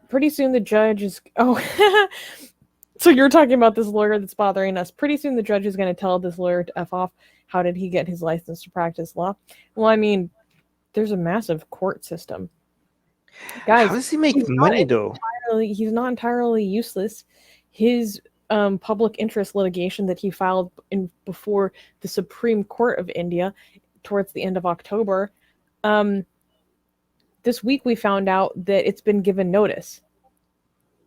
Pretty soon the judge is... Oh, so you're talking about this lawyer that's bothering us. Pretty soon the judge is going to tell this lawyer to F off. How did he get his license to practice law? Well, I mean, there's a massive court system. Guys, how does he make money, though? he's not entirely useless. His public interest litigation that he filed before the Supreme Court of India towards the end of October, this week we found out that it's been given notice.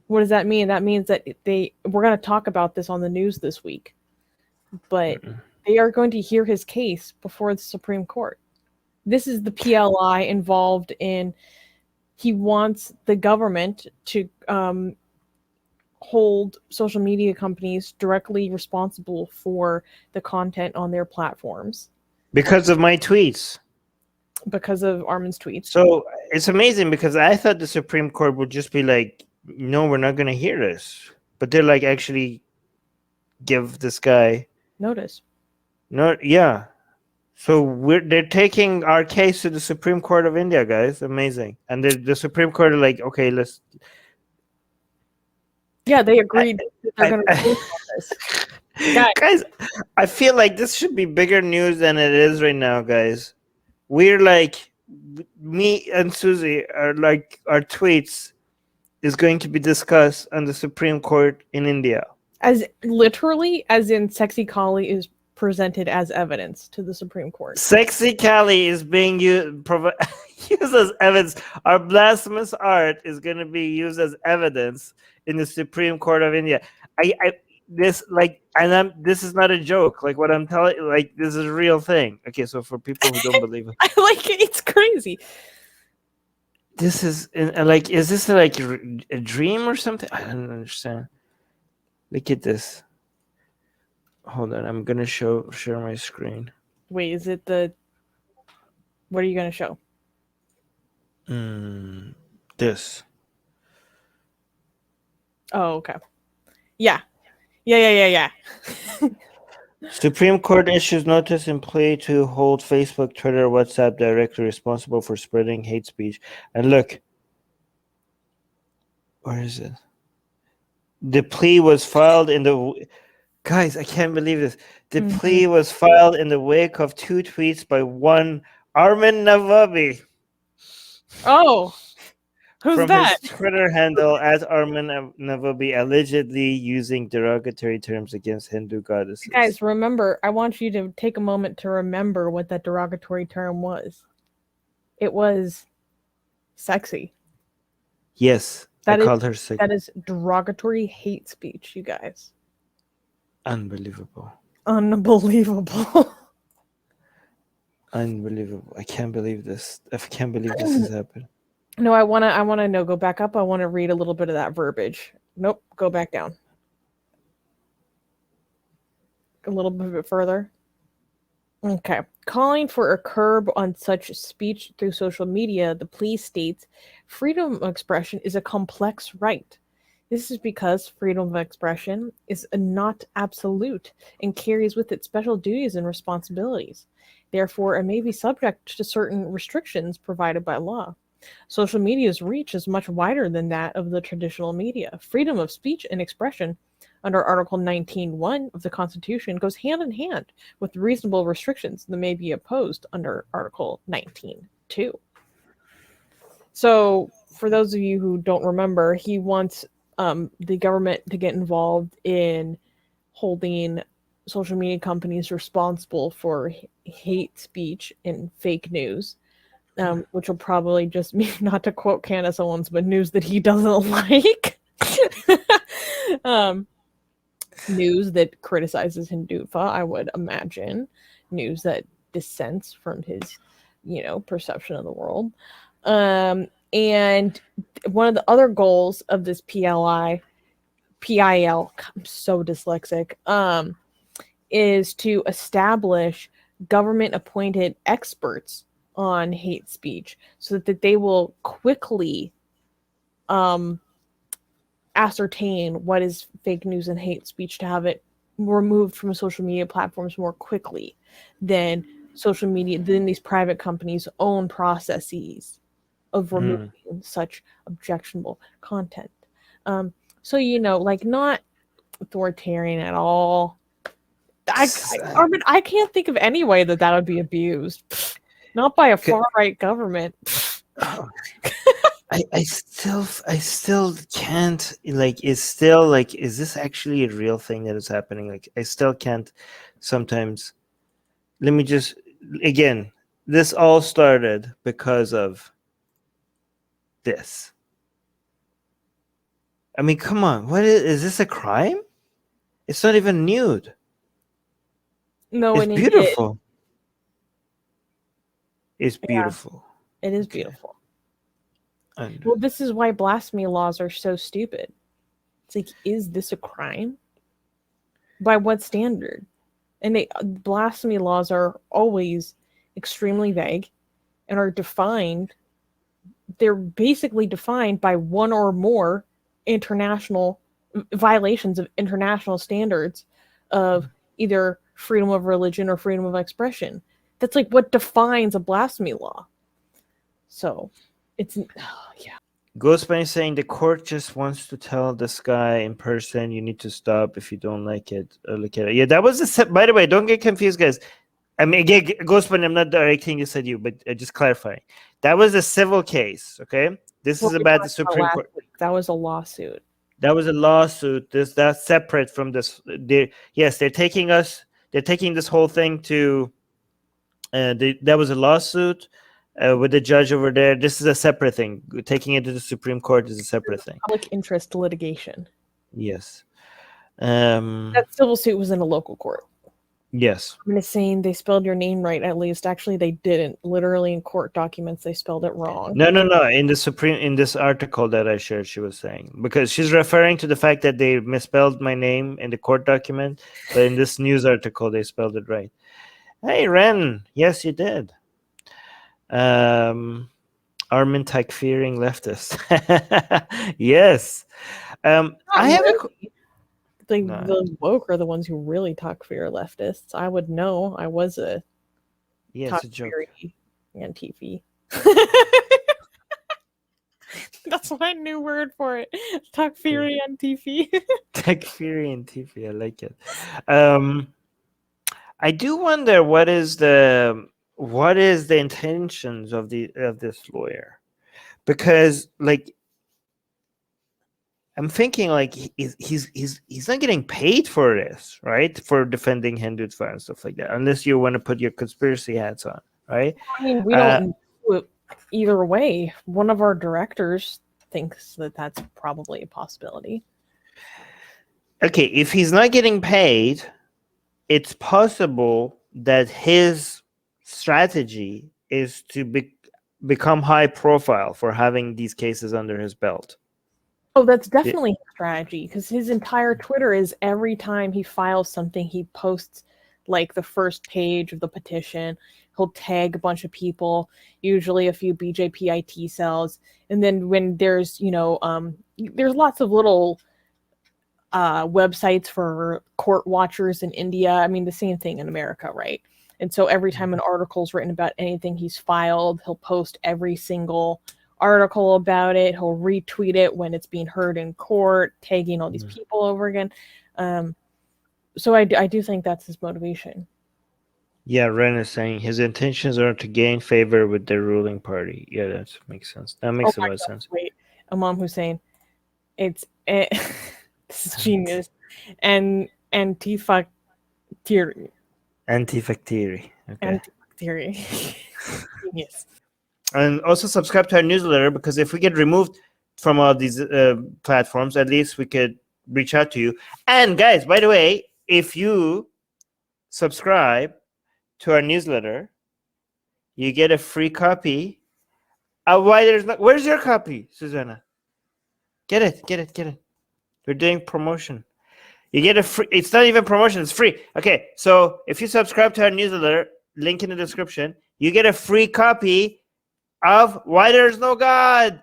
What does that mean? That means that we're going to talk about this on the news this week, but they are going to hear his case before the Supreme Court. This is the PLI involved in... He wants the government to hold social media companies directly responsible for the content on their platforms. Because of my tweets. Because of Armin's tweets. So it's amazing, because I thought the Supreme Court would just be like, no, we're not going to hear this. But they're like, actually give this guy notice. No, yeah. So they're taking our case to the Supreme Court of India, guys. Amazing. And the Supreme Court are like, okay, let's... Yeah, they agreed that they're going to do this. Guys, I feel like this should be bigger news than it is right now, guys. We're like, me and Susie are like, our tweets is going to be discussed on the Supreme Court in India. As literally, as in Sexy Kali is presented as evidence to the Supreme Court. Sexy Kali is being used as evidence. Our blasphemous art is going to be used as evidence in the Supreme Court of India. This is not a joke. Like what I'm telling you, like this is a real thing. Okay, so for people who don't believe it, I like it. It's crazy. This is like, is this like a dream or something? I don't understand. Look at this. Hold on, I'm gonna share my screen. Wait, is it the... What are you gonna show? This. Oh, okay. Yeah. Supreme Court issues notice in plea to hold Facebook, Twitter, WhatsApp directly responsible for spreading hate speech. And look, where is it? The plea was filed in the... Guys, I can't believe this. The plea was filed in the wake of 2 tweets by one Armin Navabi. Oh, who's from that? His Twitter handle at Armin Navabi, allegedly using derogatory terms against Hindu goddesses. Guys, remember, I want you to take a moment to remember what that derogatory term was. It was sexy. Yes, I called her sexy. That is derogatory hate speech, you guys. Unbelievable. Unbelievable. Unbelievable. I can't believe this. I can't believe this has happened. No, I wanna no, go back up. I want to read a little bit of that verbiage. Nope, go back down. A little bit further. Okay. Calling for a curb on such speech through social media, the plea states, freedom of expression is a complex right. This is because freedom of expression is not absolute and carries with it special duties and responsibilities. Therefore, it may be subject to certain restrictions provided by law. Social media's reach is much wider than that of the traditional media. Freedom of speech and expression under Article 19.1 of the Constitution goes hand in hand with reasonable restrictions that may be imposed under Article 19.2. So, for those of you who don't remember, he wants the government to get involved in holding social media companies responsible for hate speech and fake news, which will probably just mean, not to quote Candace Owens, but news that he doesn't like. News that criticizes Hindufa, I would imagine. News that dissents from his, perception of the world. And one of the other goals of this PIL, I'm so dyslexic, is to establish government-appointed experts on hate speech so that they will quickly ascertain what is fake news and hate speech, to have it removed from social media platforms more quickly than these private companies' own processes of removing such objectionable content. So like not authoritarian at all. Armin, I can't think of any way that would be abused. Not by a far right government. I still can't, like, it's still like, is this actually a real thing that is happening? Like, I still can't sometimes. Let me just, again, this all started because of this. I mean, come on, what is this a crime? It's not even nude. No, it's beautiful. It's beautiful. It is beautiful. Well, this is why blasphemy laws are so stupid. It's like, is this a crime? By what standard? And blasphemy laws are always extremely vague and are defined. They're basically defined by one or more international violations of international standards of either freedom of religion or freedom of expression. That's like what defines a blasphemy law. So it's Ghostman is saying the court just wants to tell this guy in person, you need to stop if you don't like it. Look at it. Yeah, that was by the way, don't get confused, guys. I mean, again, Ghostman, I'm not directing this at you, but just clarifying. That was a civil case, okay? This is about the Supreme Court. That was a lawsuit. That was a lawsuit. That's separate from this. They're taking this whole thing to. That was a lawsuit with the judge over there. This is a separate thing. Taking it to the Supreme Court is a separate thing. Public interest litigation. Yes. That civil suit was in a local court. Yes. I'm just saying they spelled your name right, at least. Actually, they didn't. Literally in court documents, they spelled it wrong. No. In this article that I shared, she was saying, because she's referring to the fact that they misspelled my name in the court document, but in this news article, they spelled it right. Hey, Ren. Yes, you did. Armin tech-fearing leftist. Yes. I have the woke are the ones who really talk fear leftists. I would know. I was a it's a joke. Antifa. That's my new word for it. Talk fury Antifa. Tech fury Antifa. I like it. I do wonder what is the intentions of this lawyer, because like I'm thinking like he's not getting paid for this, right? For defending Hindutva and stuff like that, unless you want to put your conspiracy hats on, right? I mean, we don't do it either way. One of our directors thinks that that's probably a possibility. Okay, if he's not getting paid, it's possible that his strategy is to become high profile for having these cases under his belt. Oh, that's definitely his strategy, because his entire Twitter is every time he files something, he posts like the first page of the petition. He'll tag a bunch of people, usually a few BJP IT cells, and then when there's there's lots of little websites for court watchers in India. I mean, the same thing in America, right? And so every time an article's written about anything he's filed, he'll post every single article about it. He'll retweet it when it's being heard in court, tagging all these people over again. So I do think that's his motivation. Yeah, Ren is saying his intentions are to gain favor with the ruling party. Yeah, that makes sense. That makes a lot of sense. Wait, Imam Hussein, this is genius. And Antifa theory. Antifa theory. Okay. Antifa theory. Genius. And also subscribe to our newsletter, because if we get removed from all these platforms, at least we could reach out to you. And guys, by the way, if you subscribe to our newsletter, you get a free copy. Where's your copy, Susanna? Get it. We're doing promotion. You get a free. It's not even promotion. It's free. Okay, so if you subscribe to our newsletter, link in the description, you get a free copy of Why There's No God.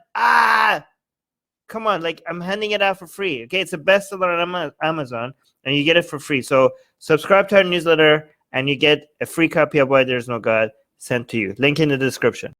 Come on, like I'm handing it out for free. Okay, it's a bestseller on Amazon, and you get it for free. So subscribe to our newsletter, and you get a free copy of Why There's No God sent to you. Link in the description.